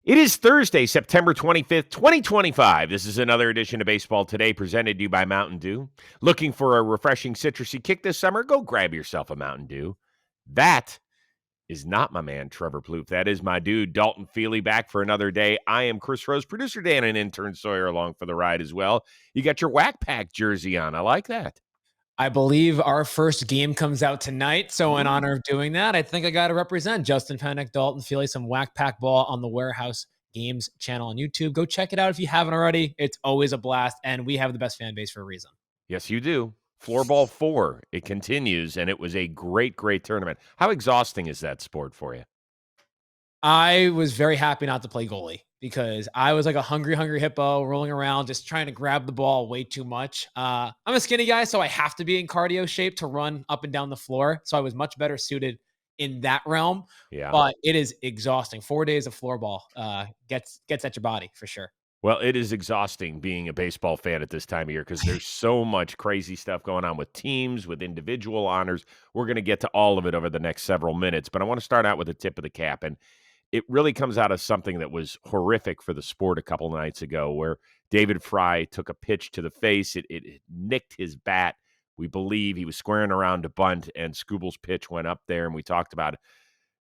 It is Thursday, September 25th, 2025. This is another edition of Baseball Today presented to you by Mountain Dew. Looking for a refreshing citrusy kick this summer? Go grab yourself a Mountain Dew. That is not my man, Trevor Plouffe. That is my dude, Dalton Feely, back for another day. I am Chris Rose, producer Dan, and intern Sawyer along for the ride as well. You got your Whack Pack jersey on. I like that. I believe our first game comes out tonight. So, in honor of doing that, I think I got to represent Justin Pennick, Dalton Feely, some Whack Pack ball on the Warehouse Games channel on YouTube. Go check it out if you haven't already. It's always a blast, and we have the best fan base for a reason. Yes, you do. Floorball 4. It continues, and it was a great, great tournament. How exhausting is that sport for you? I was very happy not to play goalie because I was like a hungry hippo rolling around, just trying to grab the ball way too much. I'm a skinny guy, so I have to be in cardio shape to run up and down the floor. So I was much better suited in that realm, Yeah. but it is exhausting. 4 days of floorball gets at your body for sure. Well, it is exhausting being a baseball fan at this time of year because there's so much crazy stuff going on with teams, with individual honors. We're going to get to all of it over the next several minutes, but I want to start out with a tip of the cap. And it really comes out of something that was horrific for the sport a couple of nights ago, where David Fry took a pitch to the face. It nicked his bat. We believe he was squaring around to bunt, and Scooble's pitch went up there, and we talked about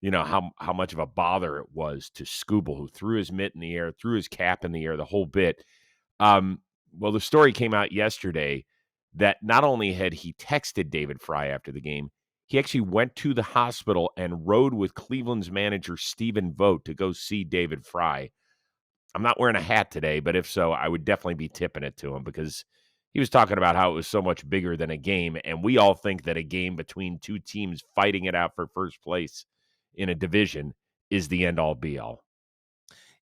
how much of a bother it was to Scooble, who threw his mitt in the air, threw his cap in the air, the whole bit. Well, the story came out yesterday that not only had he texted David Fry after the game, he actually went to the hospital and rode with Cleveland's manager, Stephen Vogt, to go see David Fry. I'm not wearing a hat today, but if so, I would definitely be tipping it to him because he was talking about how it was so much bigger than a game. And we all think that a game between two teams fighting it out for first place in a division is the end all be all.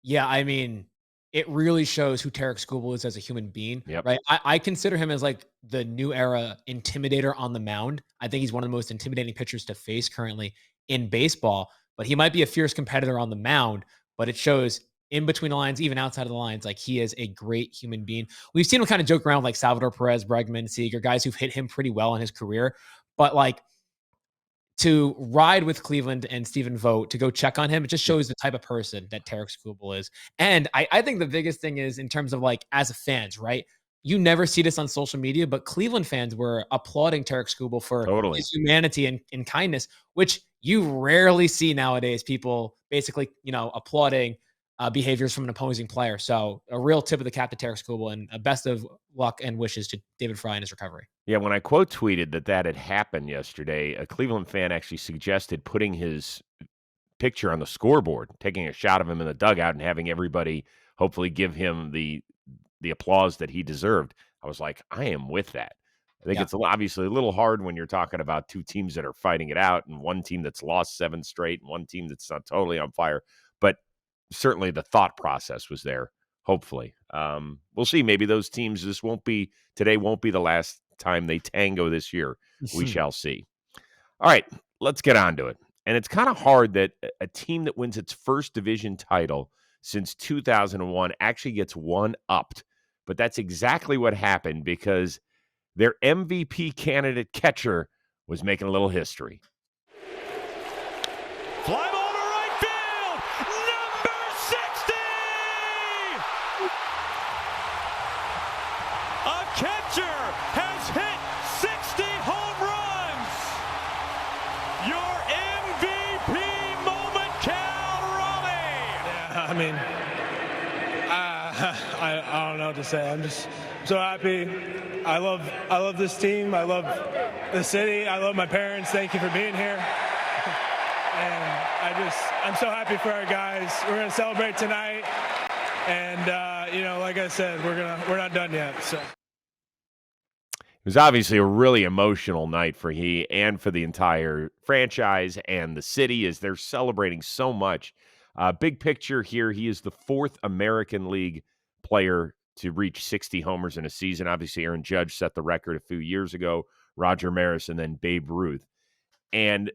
Yeah, I mean, it really shows who Tarek Skubal is as a human being, Yep. right? I consider him as like the new era intimidator on the mound. I think he's one of the most intimidating pitchers to face currently in baseball, but he might be a fierce competitor on the mound, but it shows in between the lines, even outside of the lines, like he is a great human being. We've seen him kind of joke around like Salvador Perez, Bregman, Seager, guys who've hit him pretty well in his career, but like to ride with Cleveland and Stephen Vogt to go check on him, it just shows the type of person that Tarek Skubal is. And I think the biggest thing is in terms of like as a fans, right? You never see this on social media, but Cleveland fans were applauding Tarek Skubal for Totally. his humanity and kindness, which you rarely see nowadays. People basically, applauding behaviors from an opposing player. So a real tip of the cap to Tarek Skubal, and a best of luck and wishes to David Fry in his recovery. Yeah, when I quote tweeted that had happened yesterday, a Cleveland fan actually suggested putting his picture on the scoreboard, taking a shot of him in the dugout and having everybody hopefully give him the applause that he deserved. I was like, I am with that. I think Yeah. it's obviously a little hard when you're talking about two teams that are fighting it out and one team that's lost 7 straight and one team that's not totally on fire. But certainly the thought process was there, hopefully. We'll see. Maybe those teams, today won't be the last time they tango this year. We shall see. All right, let's get on to it. And it's kind of hard that a team that wins its first division title since 2001 actually gets one-upped. But that's exactly what happened because their MVP candidate catcher was making a little history. Fly ball to right field, number 60! A catcher has hit 60 home runs. Your MVP moment, Cal Raleigh. Yeah, I mean, I don't know what to say. I'm just so happy. I love this team. I love the city. I love my parents. Thank you for being here. And I'm so happy for our guys. We're gonna celebrate tonight, and like I said, we're not done yet. So. It was obviously a really emotional night for he and for the entire franchise and the city as they're celebrating so much. Big picture here, he is the 4th American League player to reach 60 homers in a season. Obviously, Aaron Judge set the record a few years ago, Roger Maris, and then Babe Ruth. And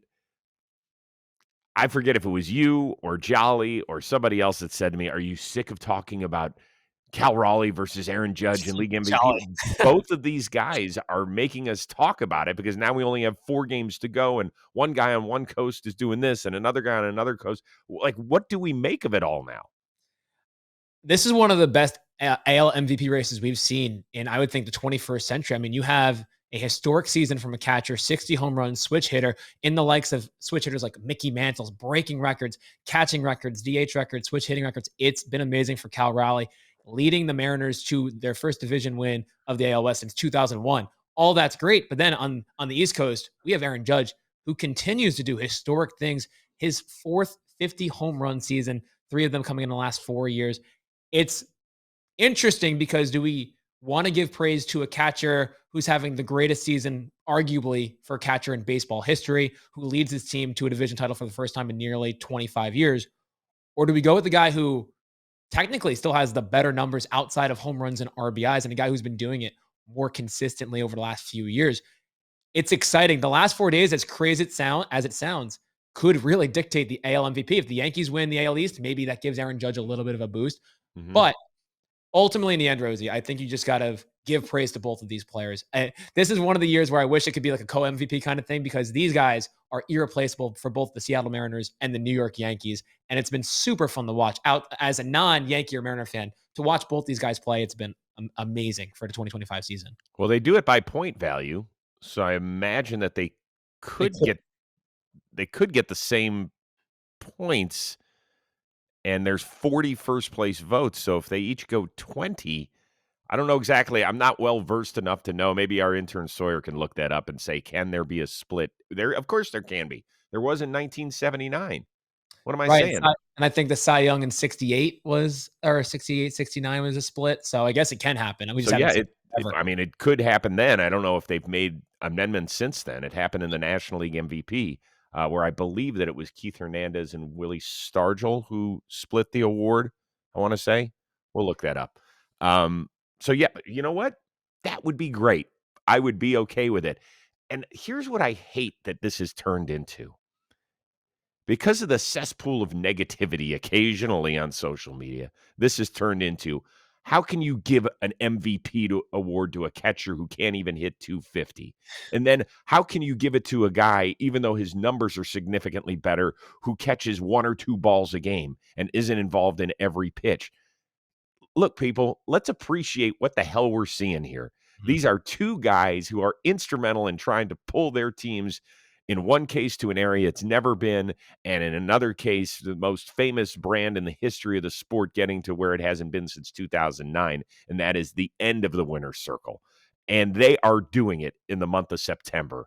I forget if it was you or Jolly or somebody else that said to me, are you sick of talking about Cal Raleigh versus Aaron Judge and league MVP? Both of these guys are making us talk about it because now we only have 4 games to go and one guy on one coast is doing this and another guy on another coast. Like, what do we make of it all now? This is one of the best AL MVP races we've seen in, I would think, the 21st century. I mean, you have a historic season from a catcher, 60 home runs, switch hitter, in the likes of switch hitters like Mickey Mantle's, breaking records, catching records, DH records, switch hitting records. It's been amazing for Cal Raleigh, leading the Mariners to their first division win of the AL West since 2001. All that's great. But then on the East Coast, we have Aaron Judge, who continues to do historic things. His fourth 50 home run season, 3 of them coming in the last 4 years. It's interesting because do we want to give praise to a catcher who's having the greatest season, arguably, for a catcher in baseball history, who leads his team to a division title for the first time in nearly 25 years? Or do we go with the guy who technically still has the better numbers outside of home runs and RBIs, and a guy who's been doing it more consistently over the last few years? It's exciting. The last 4 days, as crazy as it sounds, could really dictate the AL MVP. If the Yankees win the AL East, maybe that gives Aaron Judge a little bit of a boost. But ultimately, in the end, Rosie, I think you just got to give praise to both of these players. This is one of the years where I wish it could be like a co-MVP kind of thing, because these guys are irreplaceable for both the Seattle Mariners and the New York Yankees. And it's been super fun to watch. Out as a non-Yankee or Mariner fan, to watch both these guys play, it's been amazing for the 2025 season. Well, they do it by point value, so I imagine that they could get the same points, and there's 40 first place votes. So if they each go 20, I don't know exactly. I'm not well versed enough to know. Maybe our intern Sawyer can look that up and say, can there be a split? There, of course, there can be. There was in 1979. What am I saying? And I think the Cy Young in 68 was, or 68, 69 was a split. So I guess it can happen. We just haven't seen it ever. I mean, it could happen then. I don't know if they've made amendments since then. It happened in the National League MVP, where I believe that it was Keith Hernandez and Willie Stargell who split the award, I want to say. We'll look that up. So, yeah, you know what? That would be great. I would be okay with it. And here's what I hate that this has turned into. Because of the cesspool of negativity occasionally on social media, this has turned into, how can you give an MVP award to a catcher who can't even hit 250? And then how can you give it to a guy, even though his numbers are significantly better, who catches 1 or 2 balls a game and isn't involved in every pitch? Look, people, let's appreciate what the hell we're seeing here. These are 2 guys who are instrumental in trying to pull their teams, in one case, to an area it's never been, and in another case, the most famous brand in the history of the sport getting to where it hasn't been since 2009, and that is the end of the winner's circle. And they are doing it in the month of September.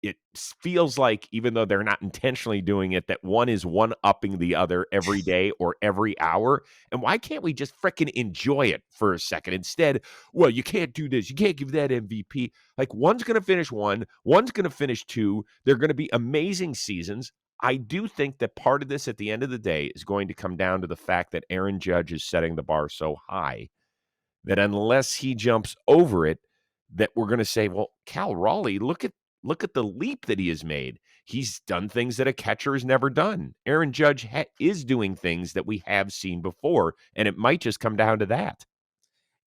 It feels like, even though they're not intentionally doing it, that one is one-upping the other every day or every hour. And why can't we just frickin' enjoy it for a second? Instead, well, you can't do this. You can't give that MVP. Like, one's going to finish 1, one's going to finish 2. They're going to be amazing seasons. I do think that part of this, at the end of the day, is going to come down to the fact that Aaron Judge is setting the bar so high that unless he jumps over it, that we're going to say, well, Cal Raleigh, look at the leap that he has made. He's done things that a catcher has never done. Aaron Judge is doing things that we have seen before, and it might just come down to that.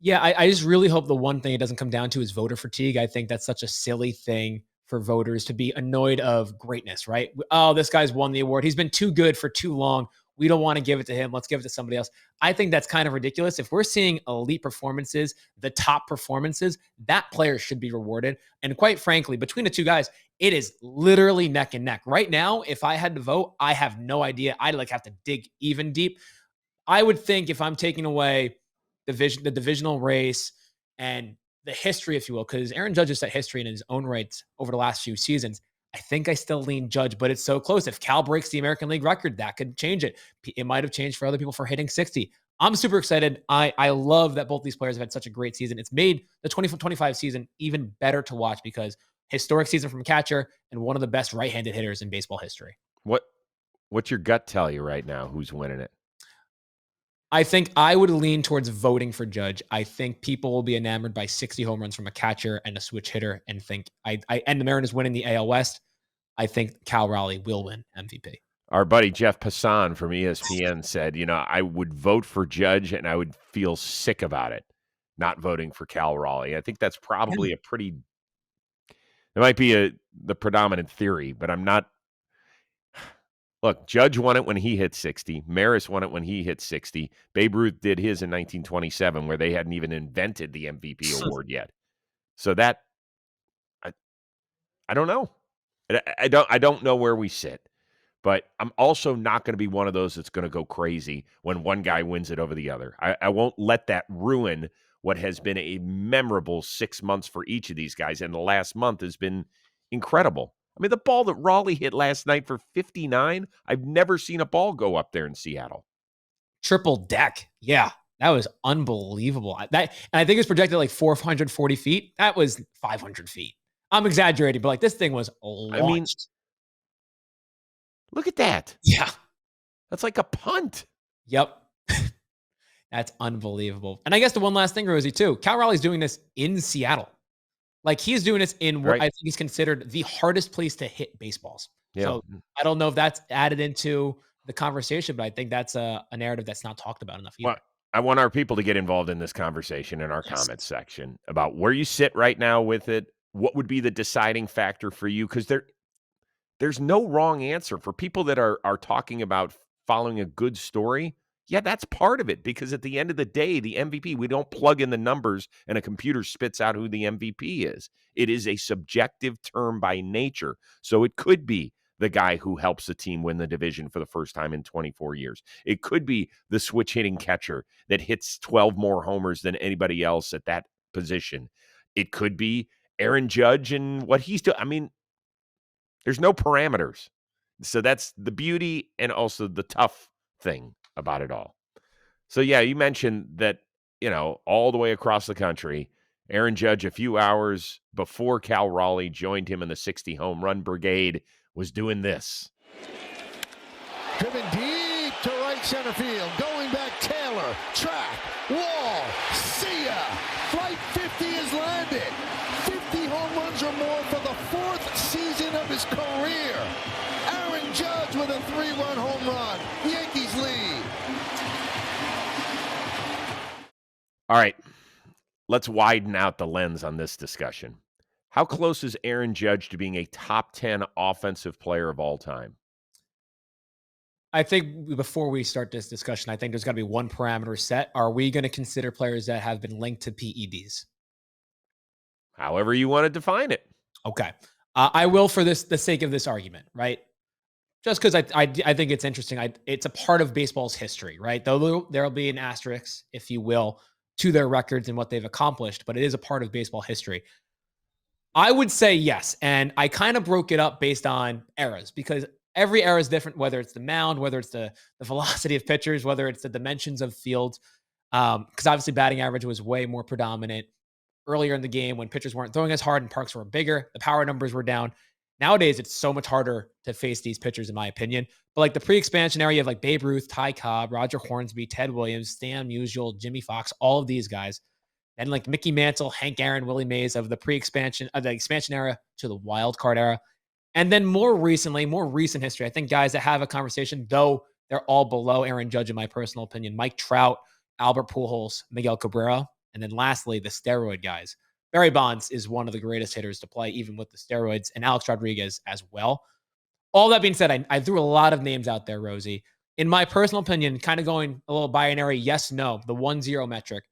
Yeah, I just really hope the one thing it doesn't come down to is voter fatigue. I think that's such a silly thing for voters to be annoyed of greatness, right? Oh, this guy's won the award. He's been too good for too long. We don't want to give it to him. Let's give it to somebody else. I think that's kind of ridiculous. If we're seeing elite performances, the top performances, that player should be rewarded. And quite frankly, between the 2 guys, it is literally neck and neck. Right now, if I had to vote, I have no idea. I'd have to dig even deep. I would think if I'm taking away the divisional race and the history, if you will, because Aaron Judge has set history in his own right over the last few seasons. I think I still lean Judge, but it's so close. If Cal breaks the American League record, that could change it. It might have changed for other people for hitting 60. I'm super excited. I love that both these players have had such a great season. It's made the 2025 season even better to watch because historic season from a catcher and one of the best right-handed hitters in baseball history. What's your gut tell you right now? Who's winning it? I think I would lean towards voting for Judge. I think people will be enamored by 60 home runs from a catcher and a switch hitter and think and the Mariners winning the AL West. I think Cal Raleigh will win MVP. Our buddy Jeff Passan from ESPN said, I would vote for Judge and I would feel sick about it, not voting for Cal Raleigh. I think that's probably it might be the predominant theory, but I'm not. Look, Judge won it when he hit 60. Maris won it when he hit 60. Babe Ruth did his in 1927, where they hadn't even invented the MVP award yet. So that I, I don't know. I don't know where we sit. But I'm also not going to be one of those that's going to go crazy when one guy wins it over the other. I won't let that ruin what has been a memorable 6 months for each of these guys. And the last month has been incredible. I mean, the ball that Raleigh hit last night for 59, I've never seen a ball go up there in Seattle. Triple deck. Yeah. That was unbelievable. And I think it was projected like 440 feet. That was 500 feet. I'm exaggerating, but like this thing was launched. I mean, look at that. Yeah. That's like a punt. Yep. That's unbelievable. And I guess the one last thing, Rosie, too. Cal Raleigh's doing this in Seattle. Like he's doing this in what I think is considered the hardest place to hit baseballs. Yeah. So I don't know if that's added into the conversation, but I think that's a narrative that's not talked about enough either. Well, I want our people to get involved in this conversation in our comments section about where you sit right now with it. What would be the deciding factor for you? Because there's no wrong answer for people that are talking about following a good story. Yeah, that's part of it, because at the end of the day, the MVP, we don't plug in the numbers and a computer spits out who the MVP is. It is a subjective term by nature. So it could be the guy who helps the team win the division for the first time in 24 years. It could be the switch hitting catcher that hits 12 more homers than anybody else at that position. It could be Aaron Judge and what he's doing. I mean, there's no parameters. So that's the beauty and also the tough thing about it all. So, yeah, you mentioned that, all the way across the country, Aaron Judge, a few hours before Cal Raleigh joined him in the 60 home run brigade, was doing this. Driven deep to right center field. Going back, Taylor. Track. Wall. See ya. Flight 50 is landed. 50 home runs or more for the fourth season of his career. Aaron Judge with a 3-run home run. Yankees lead. All right, let's widen out the lens on this discussion. How close is Aaron Judge to being a top 10 offensive player of all time? I think before we start this discussion, I think there's got to be one parameter set. Are we going to consider players that have been linked to PEDs? However you want to define it. Okay. I will for the sake of this argument, right? Just because I think it's interesting. It's a part of baseball's history, right? Though there'll be an asterisk, if you will, to their records and what they've accomplished, but it is a part of baseball history. I would say yes. And I kind of broke it up based on eras, because every era is different, whether it's the mound, whether it's the velocity of pitchers, whether it's the dimensions of fields. Because obviously batting average was way more predominant earlier in the game when pitchers weren't throwing as hard and parks were bigger. The power numbers were down. Nowadays, it's so much harder to face these pitchers, in my opinion. But like the pre-expansion era, you have like Babe Ruth, Ty Cobb, Roger Hornsby, Ted Williams, Stan Musial, Jimmy Fox, all of these guys. And like Mickey Mantle, Hank Aaron, Willie Mays of the pre-expansion, of the expansion era to the wild card era. And then more recently, more recent history, I think guys that have a conversation, though they're all below Aaron Judge, in my personal opinion, Mike Trout, Albert Pujols, Miguel Cabrera. And then lastly, the steroid guys. Barry Bonds is one of the greatest hitters to play, even with the steroids, and Alex Rodriguez as well. All that being said, I threw a lot of names out there, Rosie. In my personal opinion, kind of going a little binary, yes, no, the 1-0 metric.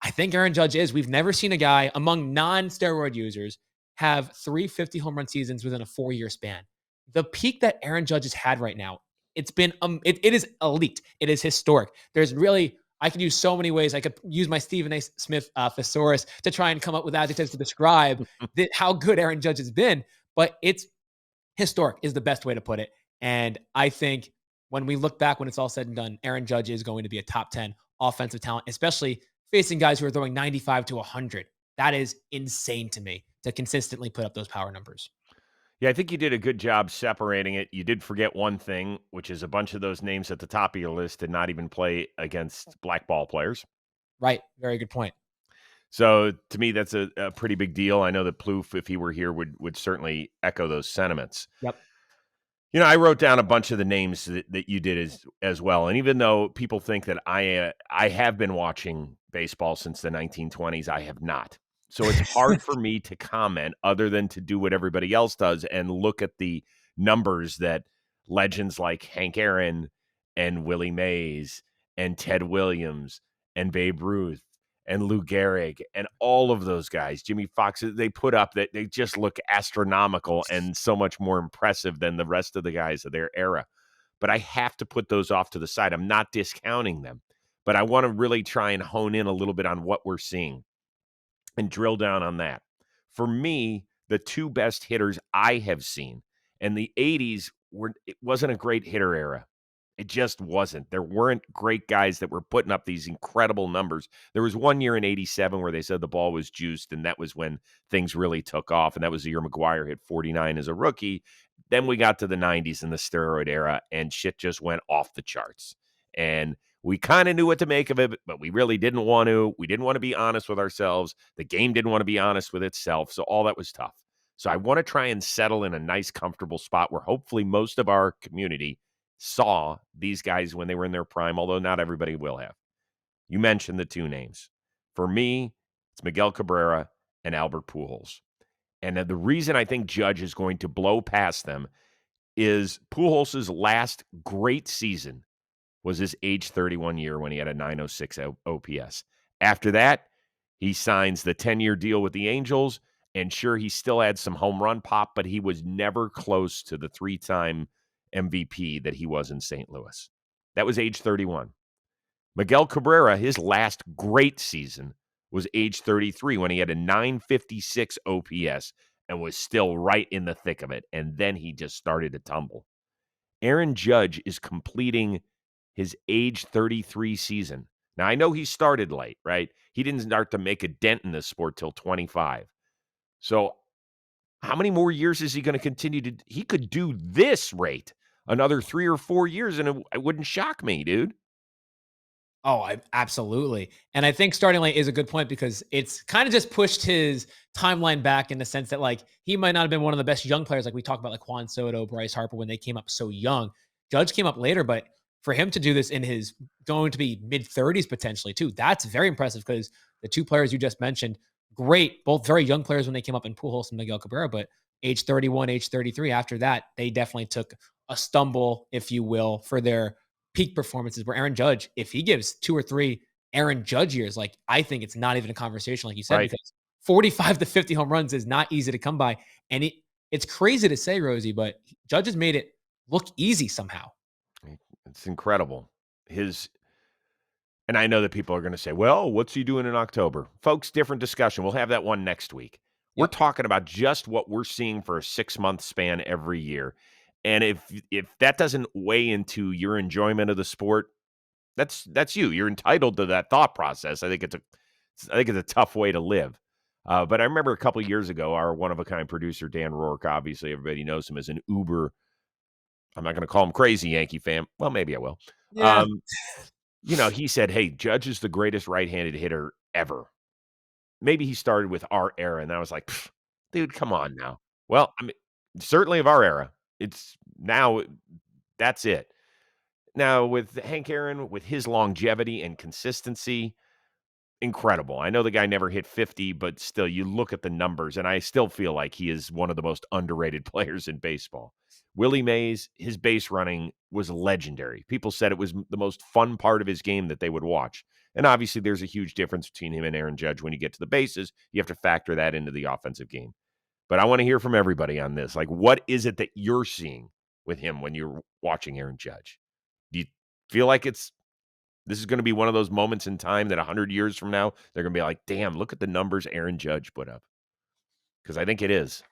I think Aaron Judge is. We've never seen a guy among non-steroid users have 350 home run seasons within a 4-year span. The peak that Aaron Judge has had right now, it's been it is elite. It is historic. There's really, I could use so many ways. I could use my Stephen A. Smith thesaurus to try and come up with adjectives to describe how good Aaron Judge has been, but it's historic is the best way to put it. And I think when we look back, when it's all said and done, Aaron Judge is going to be a top 10 offensive talent, especially facing guys who are throwing 95 to 100. That is insane to me to consistently put up those power numbers. Yeah, I think you did a good job separating it. You did forget one thing, which is a bunch of those names at the top of your list did not even play against black ball players. Right. Very good point. So to me, that's a pretty big deal. I know that Plouffe, if he were here, would certainly echo those sentiments. Yep. I wrote down a bunch of the names that you did as well. And even though people think that I have been watching baseball since the 1920s, I have not. So it's hard for me to comment other than to do what everybody else does and look at the numbers that legends like Hank Aaron and Willie Mays and Ted Williams and Babe Ruth and Lou Gehrig and all of those guys, Jimmy Fox, they put up that they just look astronomical and so much more impressive than the rest of the guys of their era. But I have to put those off to the side. I'm not discounting them, but I want to really try and hone in a little bit on what we're seeing and drill down on that. For me, the two best hitters I have seen, and the 80s it wasn't a great hitter era. It just wasn't. There weren't great guys that were putting up these incredible numbers. There was one year in 87 where they said the ball was juiced, and that was when things really took off. And that was the year McGwire hit 49 as a rookie. Then we got to the 90s and the steroid era, and shit just went off the charts. And we kind of knew what to make of it, but we really didn't want to. We didn't want to be honest with ourselves. The game didn't want to be honest with itself. So all that was tough. So I want to try and settle in a nice, comfortable spot where hopefully most of our community saw these guys when they were in their prime, although not everybody will have. You mentioned the two names. For me, it's Miguel Cabrera and Albert Pujols. And the reason I think Judge is going to blow past them is Pujols' last great season was his age 31 year when he had a 906 OPS. After that, he signs the 10-year deal with the Angels. And sure, he still had some home run pop, but he was never close to the 3-time MVP that he was in St. Louis. That was age 31. Miguel Cabrera, his last great season was age 33 when he had a 956 OPS and was still right in the thick of it. And then he just started to tumble. Aaron Judge is completing his age 33 season. Now, I know he started late, right? He didn't start to make a dent in this sport till 25. So how many more years is he going to continue to? He could do this rate another 3 or 4 years, and it wouldn't shock me, dude. Oh, absolutely. And I think starting late is a good point because it's kind of just pushed his timeline back in the sense that like he might not have been one of the best young players like we talked about like Juan Soto, Bryce Harper when they came up so young. Judge came up later, but for him to do this in his going to be mid 30s potentially too, that's very impressive because the two players you just mentioned, great, both very young players when they came up in Pujols and Miguel Cabrera, but age 31, age 33, after that, they definitely took a stumble, if you will, for their peak performances where Aaron Judge, if he gives 2 or 3 Aaron Judge years, like I think it's not even a conversation, like you said, Right. because 45 to 50 home runs is not easy to come by. And it's crazy to say, Rosie, but Judge has made it look easy somehow. It's incredible. And I know that people are going to say, well, what's he doing in October? Folks, different discussion. We'll have that one next week. We're Yep. talking about just what we're seeing for a 6-month span every year. And if that doesn't weigh into your enjoyment of the sport, that's you. You're entitled to that thought process. I think it's a tough way to live. But I remember a couple of years ago, our one-of-a-kind producer, Dan Rourke, obviously everybody knows him as an uber, I'm not going to call him crazy Yankee fan. Well, maybe I will. Yeah. He said, hey, Judge is the greatest right-handed hitter ever. Maybe he started with our era. And I was like, dude, come on now. Well, I mean, certainly of our era. It's now, that's it. Now, with Hank Aaron, with his longevity and consistency, incredible. I know the guy never hit 50, but still, you look at the numbers, and I still feel like he is one of the most underrated players in baseball. Willie Mays, his base running was legendary. People said it was the most fun part of his game that they would watch. And obviously, there's a huge difference between him and Aaron Judge. When you get to the bases, you have to factor that into the offensive game. But I want to hear from everybody on this. Like, what is it that you're seeing with him when you're watching Aaron Judge? Do you feel like this is going to be one of those moments in time that 100 years from now, they're going to be like, damn, look at the numbers Aaron Judge put up? Because I think it is.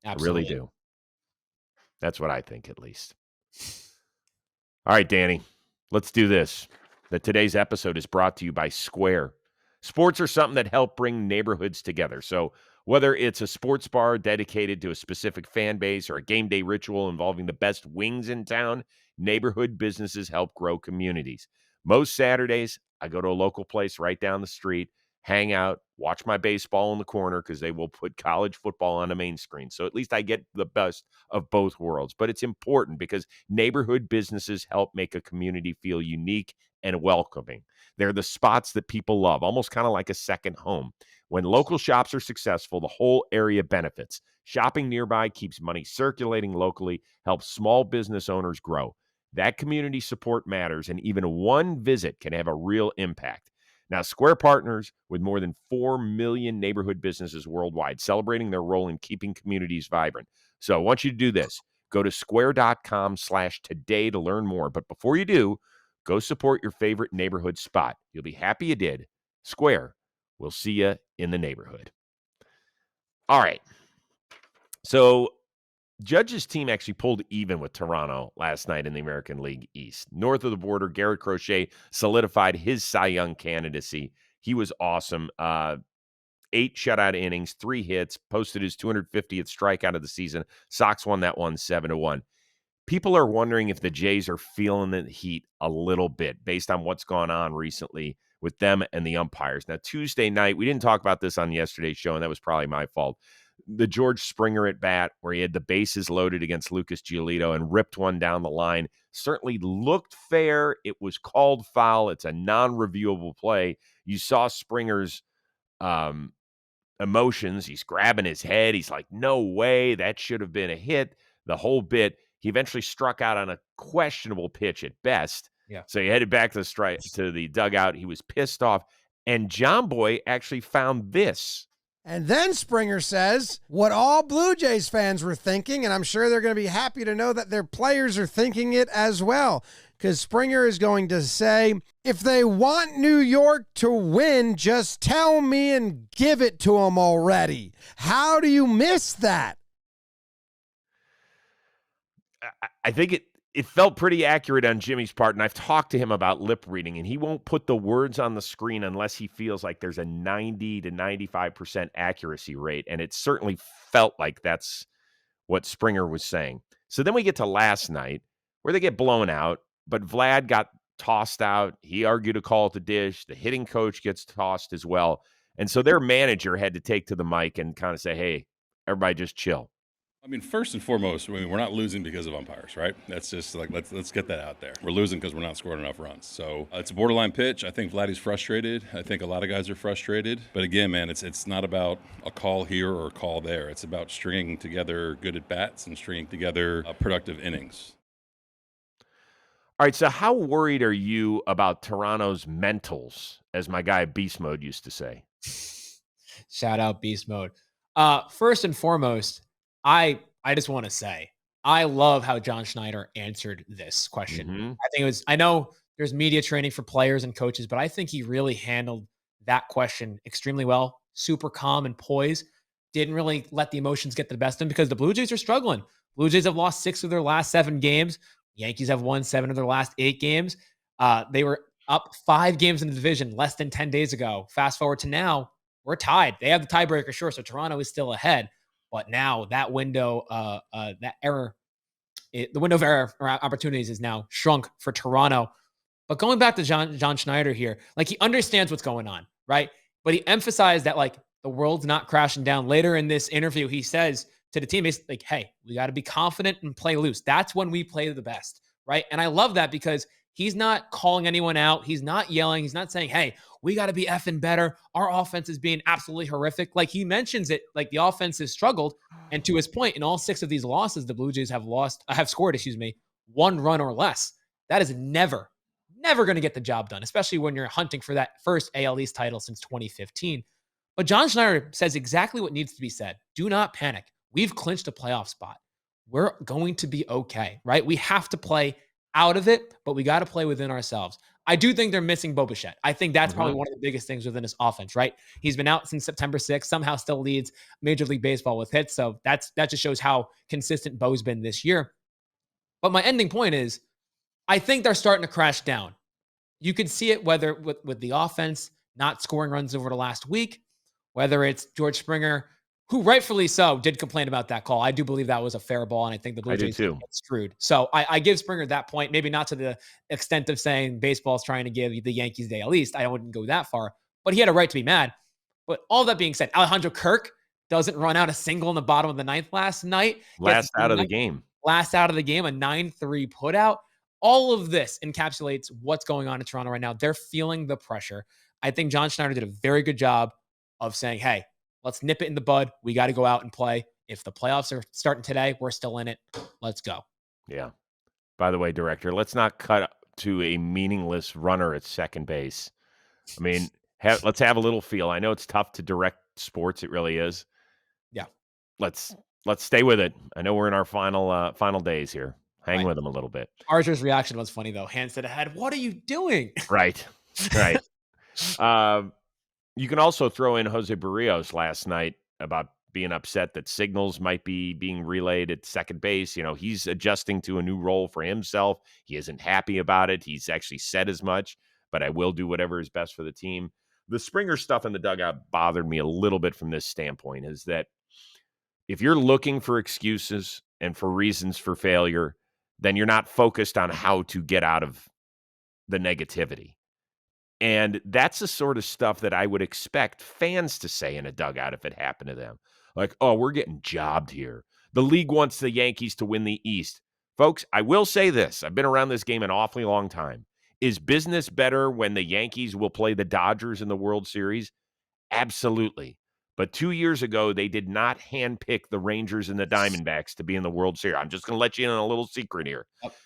Absolutely. I really do. That's what I think, at least. All right, Danny, let's do this. Today's episode is brought to you by Square. Sports are something that help bring neighborhoods together. So whether it's a sports bar dedicated to a specific fan base or a game day ritual involving the best wings in town, neighborhood businesses help grow communities. Most Saturdays, I go to a local place right down the street, hang out, watch my baseball in the corner because they will put college football on the main screen. So at least I get the best of both worlds. But it's important because neighborhood businesses help make a community feel unique and welcoming. They're the spots that people love, almost kind of like a second home. When local shops are successful, the whole area benefits. Shopping nearby keeps money circulating locally, helps small business owners grow. That community support matters, and even one visit can have a real impact. Now, Square partners with more than 4 million neighborhood businesses worldwide, celebrating their role in keeping communities vibrant. So I want you to do this. Go to square.com/today to learn more. But before you do, go support your favorite neighborhood spot. You'll be happy you did. Square, we'll see you in the neighborhood. All right. So Judge's team actually pulled even with Toronto last night in the American League East. North of the border, Garrett Crochet solidified his Cy Young candidacy. He was awesome. 8 shutout innings, 3 hits, posted his 250th strikeout of the season. Sox won that one 7-1. People are wondering if the Jays are feeling the heat a little bit based on what's gone on recently with them and the umpires. Now, Tuesday night, we didn't talk about this on yesterday's show, and that was probably my fault. The George Springer at bat, where he had the bases loaded against Lucas Giolito and ripped one down the line, certainly looked fair. It was called foul. It's a non-reviewable play. You saw Springer's emotions. He's grabbing his head. He's like, no way, that should have been a hit. The whole bit. He eventually struck out on a questionable pitch at best. Yeah. So he headed back to the dugout. He was pissed off. And John Boy actually found this. And then Springer says what all Blue Jays fans were thinking, and I'm sure they're going to be happy to know that their players are thinking it as well, because Springer is going to say, if they want New York to win, just tell me and give it to them already. How do you miss that? I think it felt pretty accurate on Jimmy's part, and I've talked to him about lip reading, and he won't put the words on the screen unless he feels like there's a 90 to 95% accuracy rate, and it certainly felt like that's what Springer was saying. So then we get to last night, where they get blown out, but Vlad got tossed out. He argued a call at the dish. The hitting coach gets tossed as well, and so their manager had to take to the mic and kind of say, hey, everybody just chill. I mean, first and foremost, we're not losing because of umpires, right? That's just like, let's get that out there. We're losing because we're not scoring enough runs. So it's a borderline pitch. I think Vladdy's frustrated. I think a lot of guys are frustrated. But again, man, it's not about a call here or a call there. It's about stringing together good at-bats and stringing together productive innings. All right, so how worried are you about Toronto's mentals, as my guy Beast Mode used to say? Shout out Beast Mode. First and foremost, I just want to say, I love how John Schneider answered this question. Mm-hmm. I think I know there's media training for players and coaches, but I think he really handled that question extremely well. Super calm and poised. Didn't really let the emotions get the best of him because the Blue Jays are struggling. Blue Jays have lost 6 of their last 7 games. Yankees have won 7 of their last 8 games. They were up 5 games in the division less than 10 days ago. Fast forward to now, we're tied. They have the tiebreaker, sure, so Toronto is still ahead. But now that window, the window of error or opportunities is now shrunk for Toronto. But going back to John Schneider here, like he understands what's going on, right? But he emphasized that like the world's not crashing down. Later in this interview, he says to the team, he's like, hey, we got to be confident and play loose. That's when we play the best, right? And I love that because he's not calling anyone out. He's not yelling. He's not saying, hey, we got to be effing better. Our offense is being absolutely horrific. Like he mentions it, like the offense has struggled. And to his point, in all 6 of these losses, the Blue Jays have scored 1 run or less. That is never going to get the job done, especially when you're hunting for that first AL East title since 2015. But John Schneider says exactly what needs to be said. Do not panic. We've clinched a playoff spot. We're going to be okay, right? We have to play out of it, but we got to play within ourselves. I do think they're missing Bo Bichette. I think that's probably one of the biggest things within his offense, right? He's been out since September 6th, somehow still leads Major League Baseball with hits. So that just shows how consistent Bo's been this year. But my ending point is, I think they're starting to crash down. You could see it whether with the offense not scoring runs over the last week, whether it's George Springer, who rightfully so did complain about that call. I do believe that was a fair ball, and I think the Blue Jays get screwed. So I give Springer that point, maybe not to the extent of saying baseball's trying to give the Yankees the AL East. I wouldn't go that far, but he had a right to be mad. But all that being said, Alejandro Kirk doesn't run out a single in the bottom of the ninth last night. Last out of the game. Last out of the game, a 9-3 putout. All of this encapsulates what's going on in Toronto right now. They're feeling the pressure. I think John Schneider did a very good job of saying, hey, let's nip it in the bud. We got to go out and play. If the playoffs are starting today, we're still in it. Let's go. Yeah. By the way, director, let's not cut to a meaningless runner at second base. I mean, let's have a little feel. I know it's tough to direct sports. It really is. Yeah. Let's stay with it. I know we're in our final days here. Hang with them a little bit. Archer's reaction was funny, though. Hands to the head. What are you doing? Right. You can also throw in Jose Barrios last night about being upset that signals might be being relayed at second base. You know, he's adjusting to a new role for himself. He isn't happy about it. He's actually said as much, but I will do whatever is best for the team. The Springer stuff in the dugout bothered me a little bit from this standpoint, is that if you're looking for excuses and for reasons for failure, then you're not focused on how to get out of the negativity. And that's the sort of stuff that I would expect fans to say in a dugout if it happened to them. Like, oh, we're getting jobbed here. The league wants the Yankees to win the East. Folks, I will say this. I've been around this game an awfully long time. Is business better when the Yankees will play the Dodgers in the World Series? Absolutely. But 2 years ago, they did not handpick the Rangers and the Diamondbacks to be in the World Series. I'm just going to let you in on a little secret here.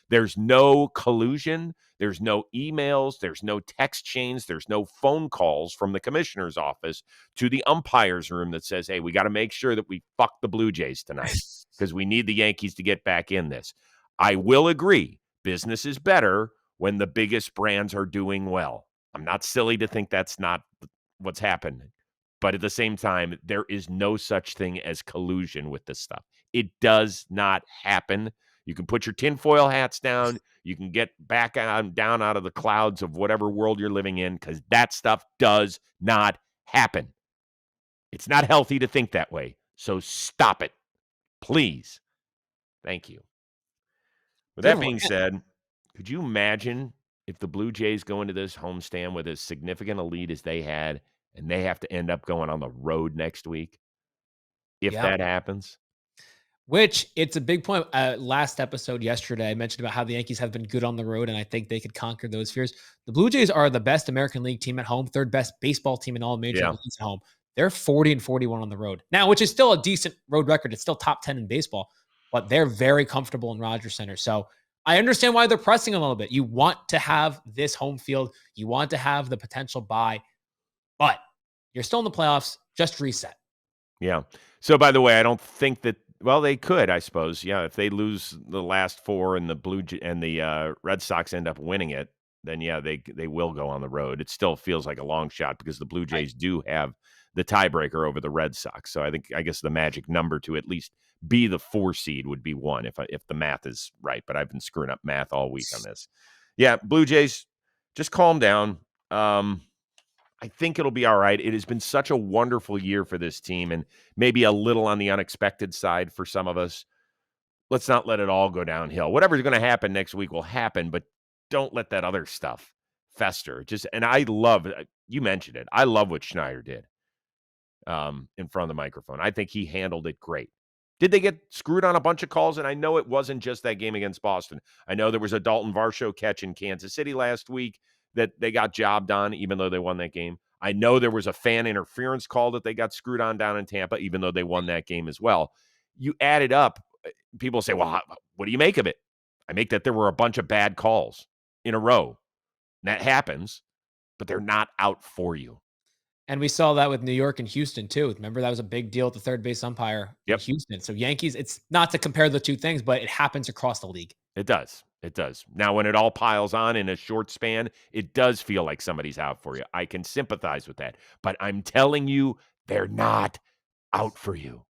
There's no collusion. There's no emails. There's no text chains. There's no phone calls from the commissioner's office to the umpire's room that says, hey, we got to make sure that we fuck the Blue Jays tonight because we need the Yankees to get back in this. I will agree. Business is better when the biggest brands are doing well. I'm not silly to think that's not what's happening. But at the same time, there is no such thing as collusion with this stuff. It does not happen. You can put your tinfoil hats down. You can get back down out of the clouds of whatever world you're living in, because that stuff does not happen. It's not healthy to think that way. So stop it, please. Thank you. With that being said, could you imagine if the Blue Jays go into this homestand with as significant a lead as they had, and they have to end up going on the road next week, if that happens? Which, it's a big point. Last episode yesterday, I mentioned about how the Yankees have been good on the road, and I think they could conquer those fears. The Blue Jays are the best American League team at home, third best baseball team in all major leagues at home. They're 40-41 on the road now, which is still a decent road record. It's still top 10 in baseball, but they're very comfortable in Rogers Center. So I understand why they're pressing a little bit. You want to have this home field. You want to have the potential bye, but you're still in the playoffs. Just reset. Yeah. So, by the way, I don't think that, well, they could, I suppose. Yeah, if they lose the last four and the Red Sox end up winning it, then yeah, they will go on the road. It still feels like a long shot because the Blue Jays do have the tiebreaker over the Red Sox. So I guess the magic number to at least be the 4 seed would be 1 if the math is right. But I've been screwing up math all week on this. Yeah, Blue Jays, just calm down. I think it'll be all right. It has been such a wonderful year for this team, and maybe a little on the unexpected side for some of us. Let's not let it all go downhill. Whatever's going to happen next week will happen, but don't let that other stuff fester. And I love, you mentioned it, I love what Schneider did in front of the microphone. I think he handled it great. Did they get screwed on a bunch of calls? And I know it wasn't just that game against Boston. I know there was a Dalton Varsho catch in Kansas City last week that they got jobbed on, even though they won that game. I know there was a fan interference call that they got screwed on down in Tampa, even though they won that game as well. You add it up, people say, well, what do you make of it? I make that there were a bunch of bad calls in a row. That happens, but they're not out for you. And we saw that with New York and Houston, too. Remember, that was a big deal at the third base umpire in Houston. So Yankees, it's not to compare the two things, but it happens across the league. It does. It does. Now, when it all piles on in a short span, it does feel like somebody's out for you. I can sympathize with that. But I'm telling you, they're not out for you.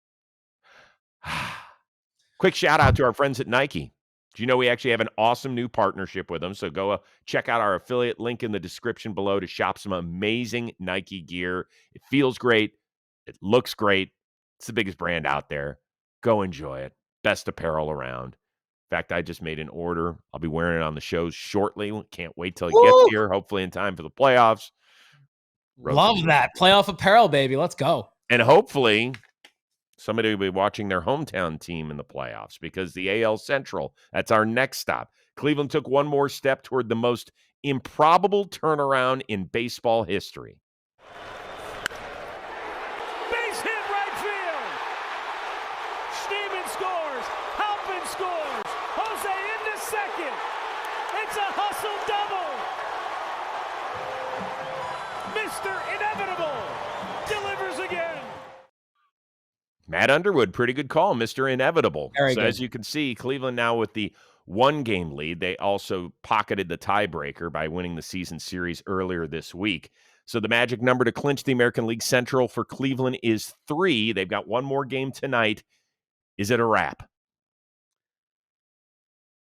Quick shout out to our friends at Nike. Do you know we actually have an awesome new partnership with them? So go check out our affiliate link in the description below to shop some amazing Nike gear. It feels great. It looks great. It's the biggest brand out there. Go enjoy it. Best apparel around. In fact, I just made an order. I'll be wearing it on the shows shortly. Can't wait till it gets here, hopefully in time for the playoffs. Love that. Playoff apparel, baby. Let's go. And hopefully somebody will be watching their hometown team in the playoffs because the AL Central, that's our next stop. Cleveland took one more step toward the most improbable turnaround in baseball history. Base hit right field. Steven scores. Halpin scores. Jose into second. It's a hustle double. Mr. Inevitable delivers again. Matt Underwood, pretty good call, Mr. Inevitable. Very so good. as you can see, Cleveland now with the one-game lead. They also pocketed the tiebreaker by winning the season series earlier this week. So the magic number to clinch the American League Central for Cleveland is 3. They've got one more game tonight. Is it a wrap?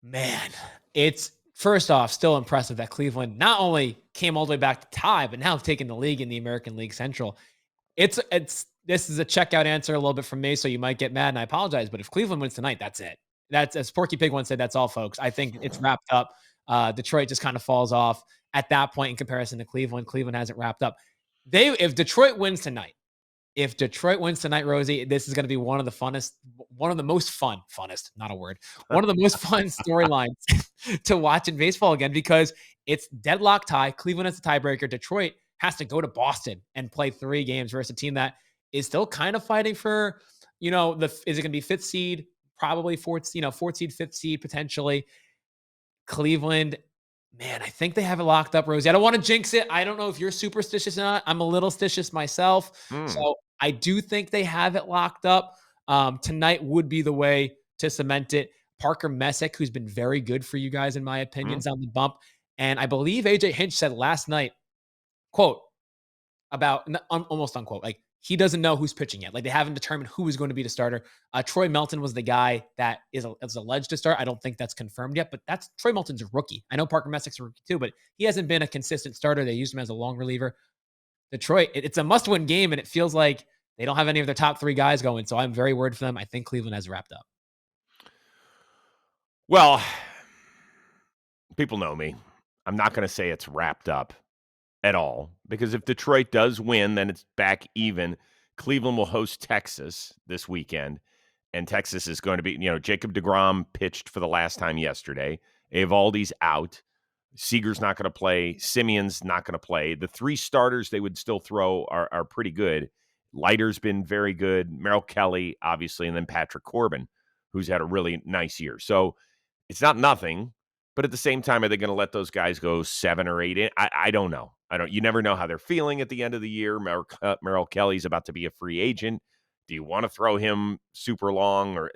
Man, it's first off still impressive that Cleveland not only came all the way back to tie, but now have taken the league in the American League Central. This is a checkout answer a little bit from me, so you might get mad, and I apologize. But if Cleveland wins tonight, that's it. That's, as Porky Pig once said, that's all, folks. I think it's wrapped up. Detroit just kind of falls off at that point in comparison to Cleveland. Cleveland hasn't wrapped up. If Detroit wins tonight, Rosie, this is going to be one of the most fun storylines to watch in baseball again, because it's deadlock tie. Cleveland has the tiebreaker. Detroit has to go to Boston and play 3 games versus a team that is still kind of fighting for, is it going to be 5th seed? Probably 4th seed, 5th seed, potentially. Cleveland, man, I think they have it locked up, Rosie. I don't want to jinx it. I don't know if you're superstitious or not. I'm a little stitious myself. So I do think they have it locked up. Tonight would be the way to cement it. Parker Messick, who's been very good for you guys, in my opinion, is on the bump. And I believe AJ Hinch said last night, quote, about almost unquote, like, he doesn't know who's pitching yet. Like, they haven't determined who is going to be the starter. Troy Melton was the guy that is alleged to start. I don't think that's confirmed yet, but that's Troy Melton's a rookie. I know Parker Messick's a rookie too, but he hasn't been a consistent starter. They used him as a long reliever. Detroit, it's a must-win game, and it feels like they don't have any of their top 3 guys going. So I'm very worried for them. I think Cleveland has wrapped up. Well, people know me. I'm not going to say it's wrapped up at all, because if Detroit does win, then it's back even. Cleveland will host Texas this weekend, and Texas is going to be, Jacob deGrom pitched for the last time yesterday. Evaldi's out. Seager's not going to play. Simeon's not going to play. The 3 starters they would still throw are pretty good. Leiter's been very good. Merrill Kelly, obviously, and then Patrick Corbin, who's had a really nice year. So it's not nothing, but at the same time, are they going to let those guys go 7 or 8 in? I don't know. You never know how they're feeling at the end of the year. Merrill Kelly's about to be a free agent. Do you want to throw him super long? Or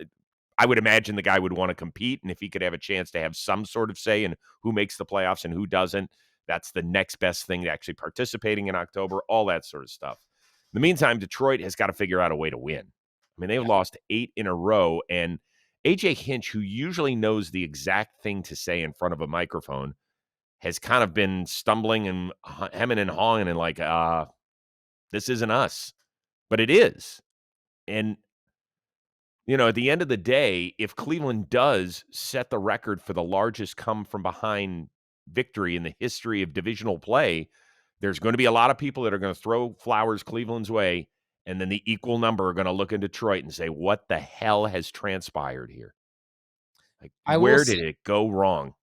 I would imagine the guy would want to compete, and if he could have a chance to have some sort of say in who makes the playoffs and who doesn't, that's the next best thing to actually participating in October, all that sort of stuff. In the meantime, Detroit has got to figure out a way to win. I mean, they've lost 8 in a row, and AJ Hinch, who usually knows the exact thing to say in front of a microphone, has kind of been stumbling and hemming and hawing and like, this isn't us. But it is. And, at the end of the day, if Cleveland does set the record for the largest come-from-behind victory in the history of divisional play, there's going to be a lot of people that are going to throw flowers Cleveland's way, and then the equal number are going to look in Detroit and say, what the hell has transpired here? Like, where did it go wrong?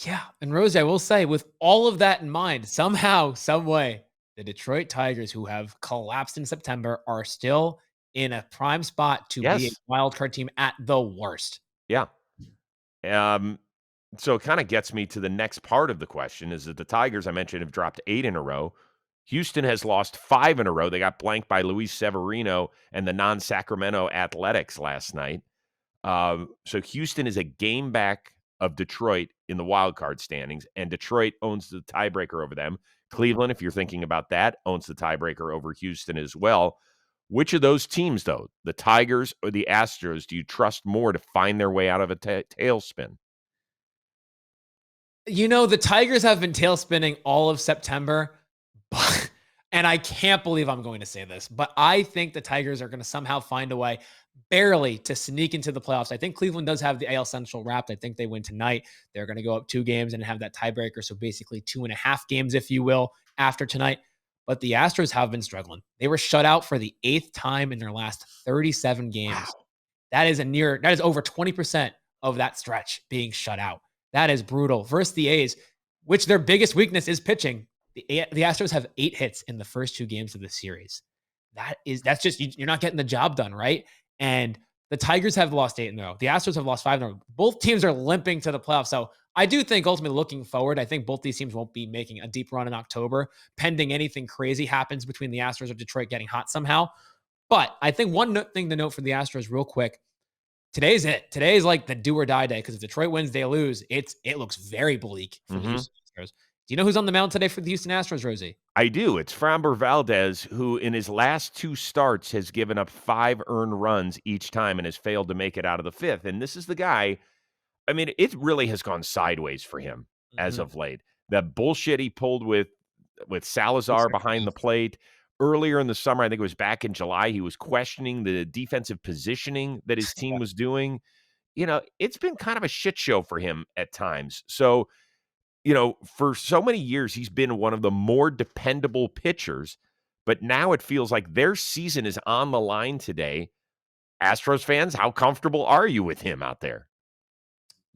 Yeah. And Rosie, I will say, with all of that in mind, somehow, some way, the Detroit Tigers, who have collapsed in September, are still in a prime spot to be a wild card team at the worst. Yeah. So it kind of gets me to the next part of the question, is that the Tigers, I mentioned, have dropped 8 in a row. Houston has lost 5 in a row. They got blanked by Luis Severino and the non-Sacramento Athletics last night. So Houston is a game back of Detroit in the wild card standings, and Detroit owns the tiebreaker over them. Cleveland, if you're thinking about that, owns the tiebreaker over Houston as well. Which of those teams, though, the Tigers or the Astros, do you trust more to find their way out of a tailspin? The Tigers have been tailspinning all of September, and I can't believe I'm going to say this, but I think the Tigers are going to somehow find a way barely to sneak into the playoffs. I think Cleveland does have the AL Central wrapped. I think they win tonight. They're going to go up 2 games and have that tiebreaker. So basically 2.5 games, if you will, after tonight. but the Astros have been struggling. They were shut out for the 8th time in their last 37 games. Wow. That is over 20% of that stretch being shut out. That is brutal. Versus the A's, which their biggest weakness is pitching. The Astros have 8 hits in the first 2 games of the series. That's just, you're not getting the job done, right? And the Tigers have lost 8 in a row. The Astros have lost 5 in a row. Both teams are limping to the playoffs. So I do think ultimately looking forward, I think both these teams won't be making a deep run in October, pending anything crazy happens between the Astros or Detroit getting hot somehow. But I think one thing to note for the Astros real quick, today's it. Today is like the do or die day, because if Detroit wins, they lose. It looks very bleak for the Houston Astros. Do you know who's on the mound today for the Houston Astros, Rosie? I do. It's Framber Valdez, who in his last 2 starts has given up 5 earned runs each time and has failed to make it out of the 5th. And this is the guy, I mean, it really has gone sideways for him as of late. The bullshit he pulled with Salazar behind the plate. Earlier in the summer, I think it was back in July, he was questioning the defensive positioning that his team was doing. It's been kind of a shit show for him at times. So, for so many years, he's been one of the more dependable pitchers, but now it feels like their season is on the line today. Astros fans, how comfortable are you with him out there?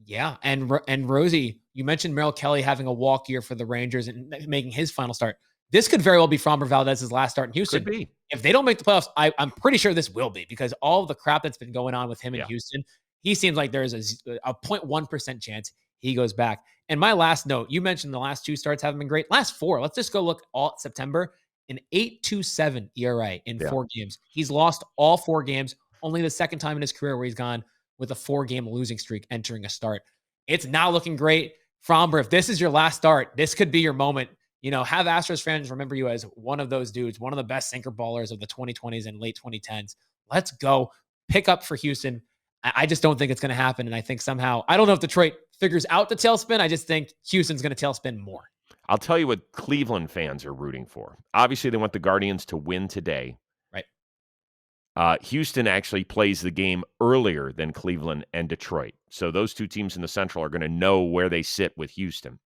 Yeah, and Rosie, you mentioned Merrill Kelly having a walk year for the Rangers and making his final start. This could very well be Framber Valdez's last start in Houston. Could be. If they don't make the playoffs, I'm pretty sure this will be, because all of the crap that's been going on with him in Houston, he seems like there's a 0.1% chance he goes back. And my last note, you mentioned the last 2 starts haven't been great. Last 4, let's just go look all September, an 8.27 ERA in 4 games. He's lost all 4 games, only the second time in his career where he's gone with a 4-game losing streak entering a start. It's not looking great. Framber, if this is your last start, this could be your moment. Have Astros fans remember you as one of those dudes, one of the best sinker ballers of the 2020s and late 2010s. Let's go. Pick up for Houston. I just don't think it's going to happen. And I think somehow, I don't know if Detroit figures out the tailspin. I just think Houston's going to tailspin more. I'll tell you what Cleveland fans are rooting for. Obviously, they want the Guardians to win today. Right. Houston actually plays the game earlier than Cleveland and Detroit. So those 2 teams in the Central are going to know where they sit with Houston.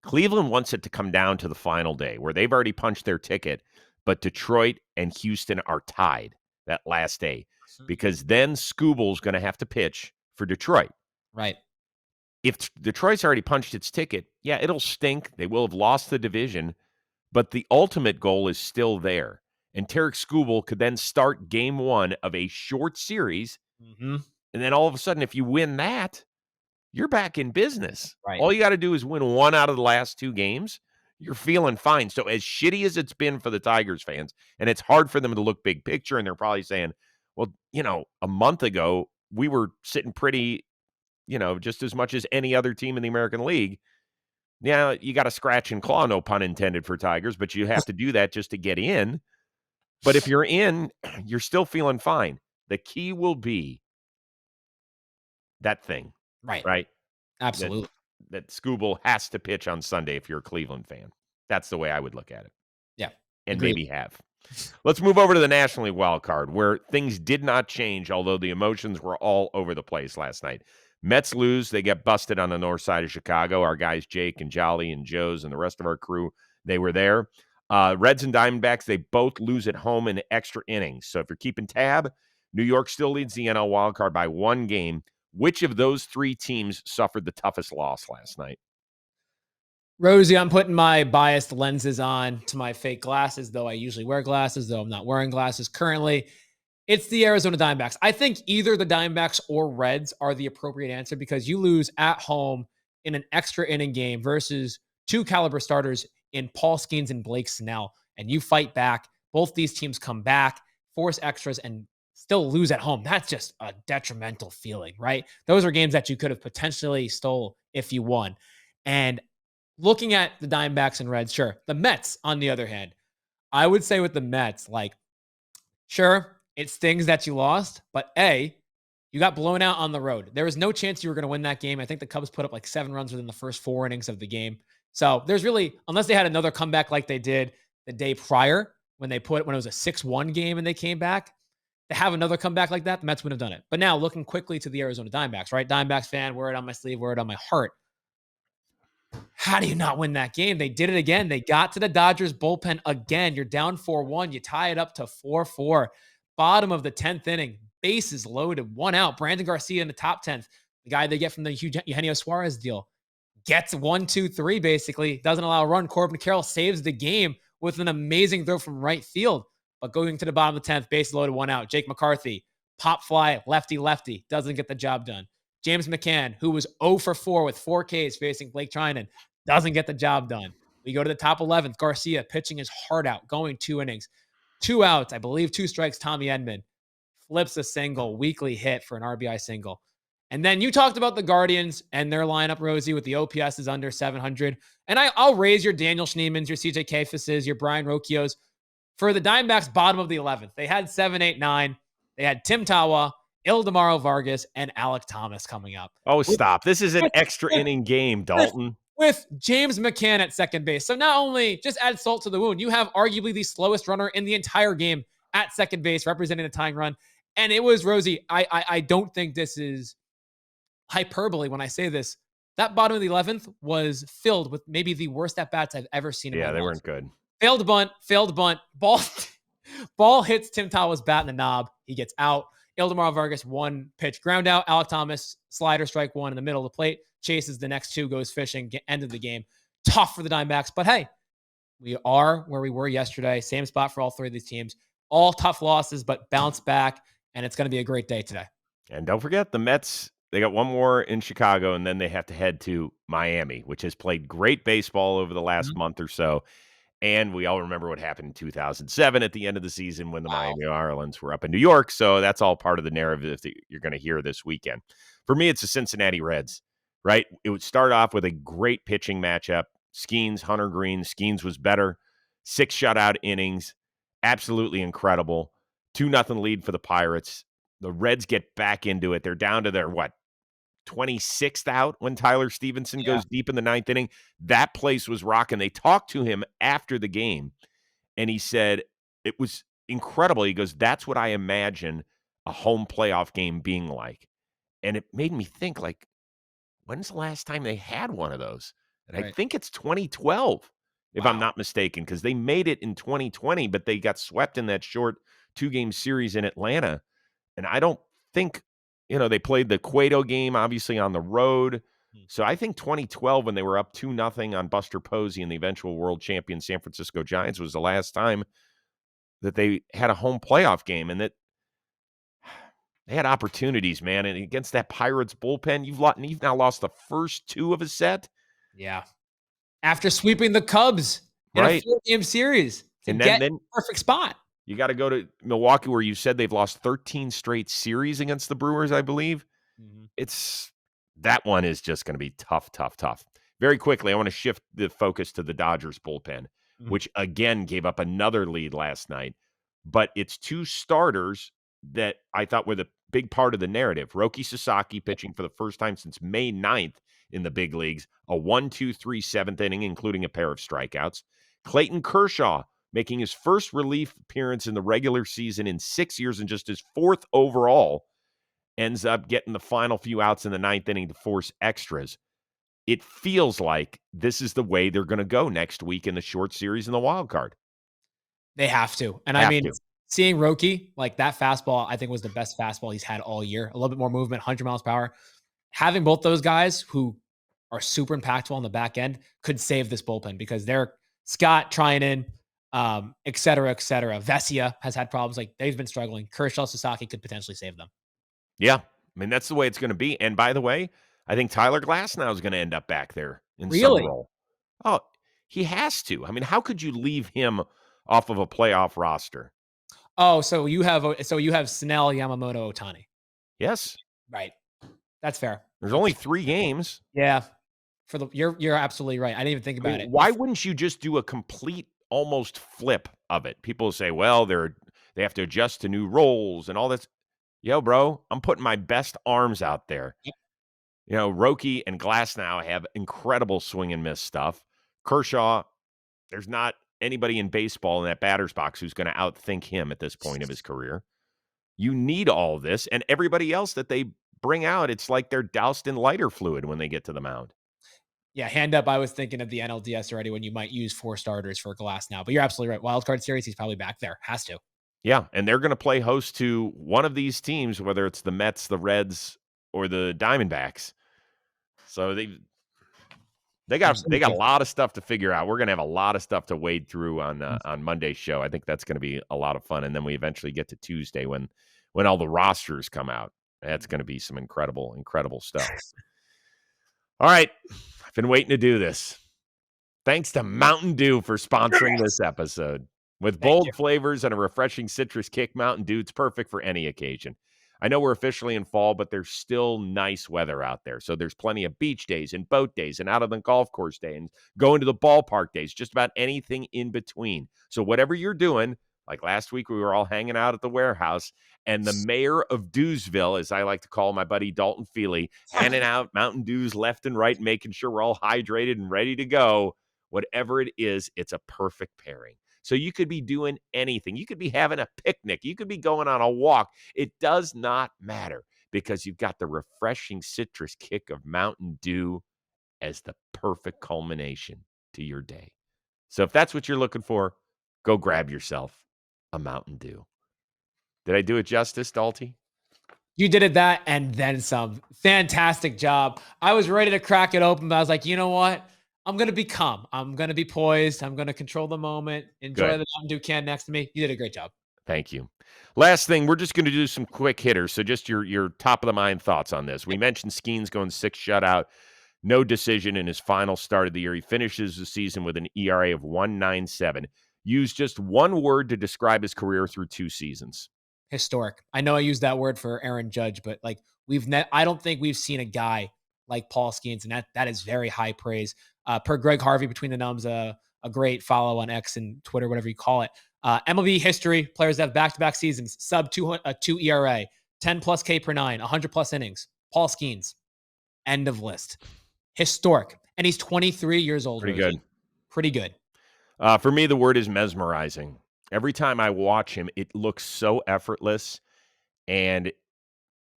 Cleveland wants it to come down to the final day where they've already punched their ticket, but Detroit and Houston are tied that last day, because then Scooble's going to have to pitch for Detroit. Right. If Detroit's already punched its ticket, it'll stink. They will have lost the division, but the ultimate goal is still there. And Tarek Skubal could then start game 1 of a short series. And then all of a sudden, if you win that, you're back in business. Right. All you got to do is win 1 out of the last 2 games. You're feeling fine. So as shitty as it's been for the Tigers fans, and it's hard for them to look big picture, and they're probably saying, well, a month ago, we were sitting pretty, just as much as any other team in the American League. Yeah, you got to scratch and claw, no pun intended, for Tigers, but you have to do that just to get in. But if you're in, you're still feeling fine. The key will be that thing. Right? Absolutely. That Skubal has to pitch on Sunday if you're a Cleveland fan. That's the way I would look at it. Yeah. And Agreed. maybe have. Let's move over to the National League wild card, where things did not change, although the emotions were all over the place last night. Mets lose. They get busted on the north side of Chicago. Our guys, Jake and Jolly and Joe's and the rest of our crew, they were there. Reds and Diamondbacks, they both lose at home in extra innings. So if you're keeping tab, New York still leads the NL wildcard by 1 game. Which of those 3 teams suffered the toughest loss last night? Rosie, I'm putting my biased lenses on to my fake glasses, though I usually wear glasses, though I'm not wearing glasses currently. It's the Arizona Diamondbacks. I think either the Diamondbacks or Reds are the appropriate answer, because you lose at home in an extra inning game versus 2 caliber starters in Paul Skeens and Blake Snell, and you fight back. Both these teams come back, force extras, and still lose at home. That's just a detrimental feeling, right? Those are games that you could have potentially stole if you won. And looking at the Diamondbacks and Reds, sure. The Mets, on the other hand, I would say with the Mets, sure, it stings that you lost, but you got blown out on the road. There was no chance you were going to win that game. I think the Cubs put up 7 runs within the first 4 innings of the game. So there's really, unless they had another comeback like they did the day prior when it was a 6-1 game and they came back, to have another comeback like that, the Mets wouldn't have done it. But now looking quickly to the Arizona Diamondbacks, right? Diamondbacks fan, wear it on my sleeve, wear it on my heart. How do you not win that game? They did it again. They got to the Dodgers bullpen again. You're down 4-1. You tie it up to 4-4. Bottom of the 10th inning, bases loaded, 1 out. Brandon Garcia in the top 10th, the guy they get from the Eugenio Suarez deal, gets 1-2-3 basically, doesn't allow a run. Corbin Carroll saves the game with an amazing throw from right field. But going to the bottom of the 10th, bases loaded, 1 out. Jake McCarthy, pop fly, lefty, doesn't get the job done. James McCann, who was 0 for 4 with 4 Ks facing Blake Trinan, doesn't get the job done. We go to the top 11th. Garcia pitching his heart out, going 2 innings. 2 outs, I believe 2 strikes. Tommy Edman flips a single, weekly hit for an RBI single. And then you talked about the Guardians and their lineup, Rosie, with the OPS is under 700. And I'll raise your Daniel Schneemans, your CJ Kayfases, your Brian Rocchios. For the Diamondbacks, bottom of the 11th, they had 7, 8, 9. They had Tim Tawa, Ildemaro Vargas, and Alec Thomas coming up. Oh, stop. This is an extra inning game, Dalton. With James McCann at second base. So not only just add salt to the wound, you have arguably the slowest runner in the entire game at second base, representing the tying run. And it was, Rosie, I don't think this is hyperbole when I say this. That bottom of the 11th was filled with maybe the worst at-bats I've ever seen in my life. Yeah, they weren't good. Failed bunt, ball hits Tim Tawa's bat in the knob. He gets out. Ildemaro Vargas, 1 pitch ground out. Alec Thomas, slider, strike 1 in the middle of the plate. Chases the next 2, goes fishing, end of the game. Tough for the Diamondbacks. But hey, we are where we were yesterday. Same spot for all 3 of these teams. All tough losses, but bounce back. And it's going to be a great day today. And don't forget the Mets. They got 1 more in Chicago, and then they have to head to Miami, which has played great baseball over the last month or so. And we all remember what happened in 2007 at the end of the season when the Miami Marlins were up in New York. So that's all part of the narrative that you're going to hear this weekend. For me, it's the Cincinnati Reds, right? It would start off with a great pitching matchup. Skeens, Hunter Green. Skeens was better. 6 shutout innings. Absolutely incredible. 2-0 lead for the Pirates. The Reds get back into it. They're down to their, 26th out when Tyler Stevenson goes deep in the 9th inning. That place was rocking. They talked to him after the game, and he said it was incredible. He goes, that's what I imagine a home playoff game being like. And it made me think, like, when's the last time they had one of those? And I think it's 2012, if I'm not mistaken, because they made it in 2020, but they got swept in that short 2-game series in Atlanta. And I don't think, they played the Cueto game, obviously, on the road. So I think 2012, when they were up 2-0 on Buster Posey and the eventual world champion San Francisco Giants, was the last time that they had a home playoff game. And that they had opportunities, man. And against that Pirates bullpen, you've now lost the first 2 of a set. Yeah. After sweeping the Cubs in a 4-game series to get a perfect spot. You got to go to Milwaukee, where you said they've lost 13 straight series against the Brewers, I believe. That one is just going to be tough. Very quickly, I want to shift the focus to the Dodgers bullpen, which again gave up another lead last night. But it's 2 starters that I thought were the big part of the narrative. Roki Sasaki pitching for the first time since May 9th in the big leagues, a 1-2-3 7th inning, including a pair of strikeouts. Clayton Kershaw making his first relief appearance in the regular season in 6 years and just his 4th overall, ends up getting the final few outs in the 9th inning to force extras. It feels like this is the way they're going to go next week in the short series and the wild card. They have to. And seeing Roki, like that fastball, I think was the best fastball he's had all year. A little bit more movement, 100 miles per hour. Having both those guys who are super impactful on the back end could save this bullpen, because they're Scott Trinan, et cetera. Vesia has had problems. Like, they've been struggling. Kershaw, Sasaki could potentially save them. Yeah. I mean, that's the way it's going to be. And by the way, I think Tyler Glasnow is going to end up back there in some role. Oh, he has to. I mean, how could you leave him off of a playoff roster? Oh, so you have Snell, Yamamoto, Ohtani. Yes. Right. That's fair. There's only 3 games. Yeah. You're absolutely right. I didn't even think about it. Why wouldn't you just do a complete almost flip of it? People say, well, they have to adjust to new roles and all this. Yo, bro, I'm putting my best arms out there. Yep. Roki and Glasnow have incredible swing and miss stuff. Kershaw, there's not anybody in baseball in that batter's box who's going to outthink him at this point of his career. You need all this, and everybody else that they bring out, it's like they're doused in lighter fluid when they get to the mound. Yeah, hand up. I was thinking of the NLDS already when you might use 4 starters for Glass now, but you're absolutely right. Wild card series, he's probably back there. Has to. Yeah, and they're going to play host to one of these teams, whether it's the Mets, the Reds, or the Diamondbacks. So they got a Absolutely. lot of stuff to figure out. We're going to have a lot of stuff to wade through on Monday's show. I think that's going to be a lot of fun, and then we eventually get to Tuesday when all the rosters come out. That's going to be some incredible stuff. All right, I've been waiting to do this. Thanks to Mountain Dew for sponsoring this episode. With Thank you. bold flavors and a refreshing citrus kick, Mountain Dew, it's perfect for any occasion. I know we're officially in fall, but there's still nice weather out there. So there's plenty of beach days and boat days and out on the golf course day and going to the ballpark days, just about anything in between. So whatever you're doing, like last week we were all hanging out at the warehouse, and the mayor of Dewsville, as I like to call my buddy Dalton Feely, handing out Mountain Dews left and right, making sure we're all hydrated and ready to go. Whatever it is, it's a perfect pairing. So you could be doing anything. You could be having a picnic. You could be going on a walk. It does not matter because you've got the refreshing citrus kick of Mountain Dew as the perfect culmination to your day. So if that's what you're looking for, go grab yourself a Mountain Dew. Did I do it justice, Dalty? You did it that and then some. Fantastic job. I was ready to crack it open, but I was like, you know what? I'm going to be calm. I'm going to be poised. I'm going to control the moment. Enjoy Good. the Mountain Dew can next to me. You did a great job. Thank you. Last thing, we're just going to do some quick hitters. So just your top of the mind thoughts on this. We mentioned Skeens going 6 shutout, no decision in his final start of the year. He finishes the season with an ERA of 1.97. Use just one word to describe his career through 2 seasons. Historic. I know I used that word for Aaron Judge, but like I don't think we've seen a guy like Paul Skeens, and that is very high praise. Per Greg Harvey between the numbs, a great follow on X and Twitter, whatever you call it. MLB history, players that have back-to-back seasons, sub 2 ERA, 10 plus K per 9, 100 plus innings. Paul Skeens. End of list. Historic. And he's 23 years old. Pretty good. Pretty good. For me, the word is mesmerizing. Every time I watch him, it looks so effortless, and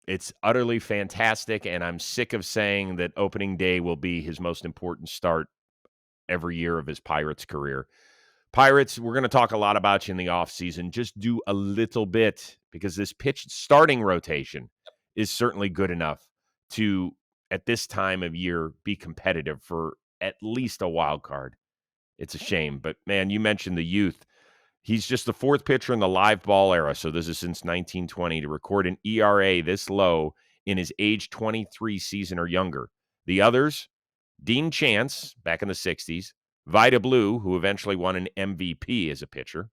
it's utterly fantastic, and I'm sick of saying that opening day will be his most important start every year of his Pirates career. Pirates, we're going to talk a lot about you in the offseason. Just do a little bit because this pitch starting rotation is certainly good enough to, at this time of year, be competitive for at least a wild card. It's a shame. But, man, you mentioned the youth. He's just the 4th pitcher in the live ball era, so this is since 1920, to record an ERA this low in his age 23 season or younger. The others, Dean Chance, back in the 60s, Vida Blue, who eventually won an MVP as a pitcher,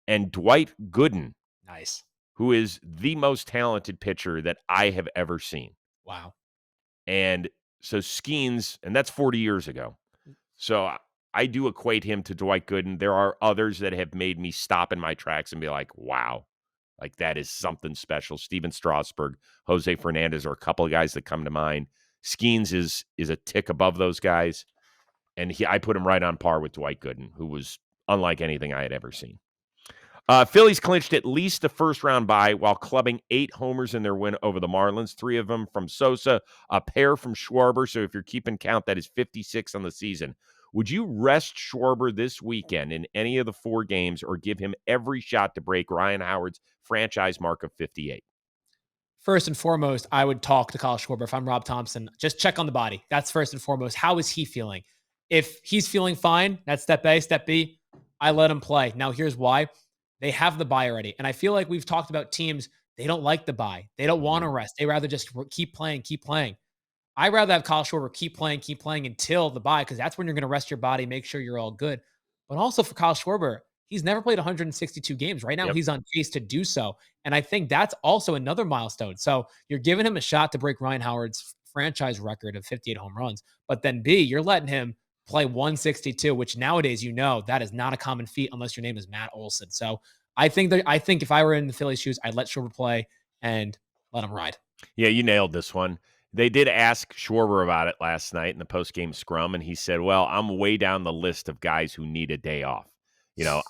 and Dwight Gooden, Nice. who is the most talented pitcher that I have ever seen. Wow. And so Skeens, and that's 40 years ago. So I do equate him to Dwight Gooden. There are others that have made me stop in my tracks and be like, wow, like that is something special. Steven Strasburg, Jose Fernandez are a couple of guys that come to mind. Skeens is a tick above those guys. And I put him right on par with Dwight Gooden, who was unlike anything I had ever seen. Phillies clinched at least a first-round bye while clubbing 8 homers in their win over the Marlins, 3 of them from Sosa, a pair from Schwarber. So if you're keeping count, that is 56 on the season. Would you rest Schwarber this weekend in any of the 4 games or give him every shot to break Ryan Howard's franchise mark of 58? First and foremost, I would talk to Kyle Schwarber. If I'm Rob Thompson, just check on the body. That's first and foremost. How is he feeling? If he's feeling fine, that's step A. Step B, I let him play. Now, here's why. They have the bye already. And I feel like we've talked about teams, they don't like the bye. They don't want to rest. They rather just keep playing. I'd rather have Kyle Schwarber keep playing until the bye, because that's when you're going to rest your body, make sure you're all good. But also for Kyle Schwarber, he's never played 162 games. Right now, he's on pace to do so. And I think that's also another milestone. So you're giving him a shot to break Ryan Howard's franchise record of 58 home runs. But then B, you're letting him play 162, which nowadays, that is not a common feat unless your name is Matt Olson. So I think if I were in the Phillies' shoes, I'd let Schwarber play and let him ride. Yeah, you nailed this one. They did ask Schwarber about it last night in the post-game scrum, and he said, well, I'm way down the list of guys who need a day off.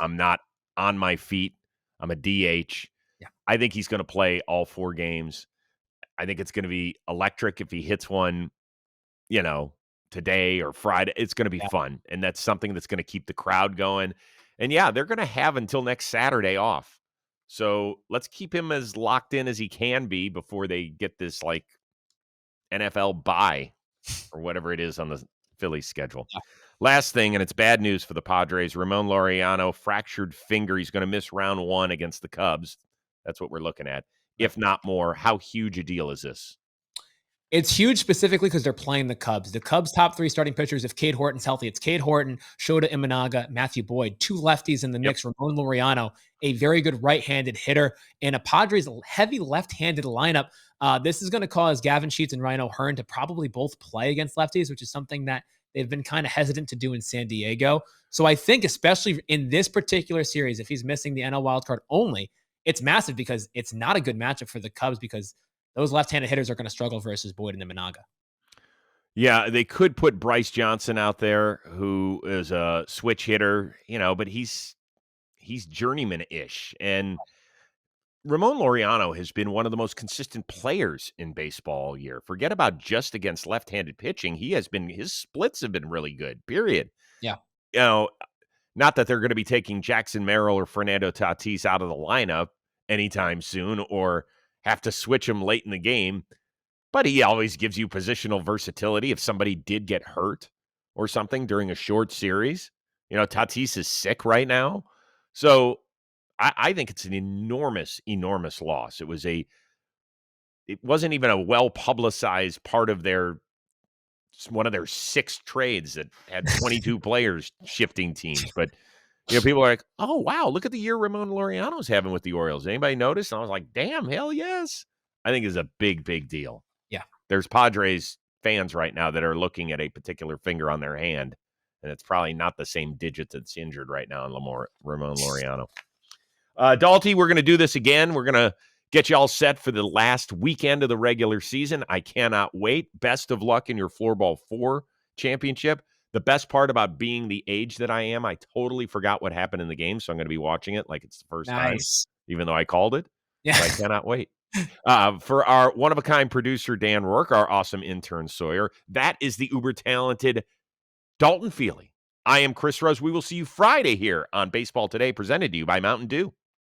I'm not on my feet. I'm a DH. Yeah. I think he's going to play all 4 games. I think it's going to be electric if he hits one, to today or Friday. It's going to be fun, and that's something that's going to keep the crowd going. And yeah, they're going to have until next Saturday off. So let's keep him as locked in as he can be before they get this like NFL bye or whatever it is on the Phillies schedule. Yeah. Last thing, and it's bad news for the Padres. Ramon Laureano, fractured finger. He's going to miss round 1 against the Cubs. That's what we're looking at. If not more, how huge a deal is this? It's huge specifically because they're playing the Cubs. The Cubs' top 3 starting pitchers, if Cade Horton's healthy, it's Cade Horton, Shota Imanaga, Matthew Boyd. 2 lefties in the mix. Ramon Laureano, a very good right-handed hitter, and a Padres heavy left-handed lineup. This is going to cause Gavin Sheets and Rhino Hearn to probably both play against lefties, which is something that they've been kind of hesitant to do in San Diego. So I think especially in this particular series, if he's missing the NL wildcard only, it's massive because it's not a good matchup for the Cubs because those left-handed hitters are going to struggle versus Boyd and Imanaga. Yeah, they could put Bryce Johnson out there, who is a switch hitter, but he's journeyman-ish. And Ramon Laureano has been one of the most consistent players in baseball all year. Forget about just against left-handed pitching. His splits have been really good, period. Yeah. Not that they're going to be taking Jackson Merrill or Fernando Tatis out of the lineup anytime soon or have to switch him late in the game, but he always gives you positional versatility if somebody did get hurt or something during a short series. Tatis is sick right now. So I think it's an enormous, enormous loss. It wasn't even a well-publicized part of one of their 6 trades that had 22 players shifting teams. But, people are like, oh, wow, look at the year Ramon Laureano's having with the Orioles. Anybody notice? And I was like, damn, hell yes. I think it's a big, big deal. Yeah. There's Padres fans right now that are looking at a particular finger on their hand, and it's probably not the same digit that's injured right now in Ramon Laureano. Dalty, we're going to do this again. We're going to get you all set for the last weekend of the regular season. I cannot wait. Best of luck in your Floorball 4 championship. The best part about being the age that I am, I totally forgot what happened in the game, so I'm going to be watching it like it's the first time, even though I called it. Yeah. I cannot wait. For our one-of-a-kind producer, Dan Rourke, our awesome intern, Sawyer, that is the uber-talented Dalton Feely. I am Chris Rose. We will see you Friday here on Baseball Today, presented to you by Mountain Dew.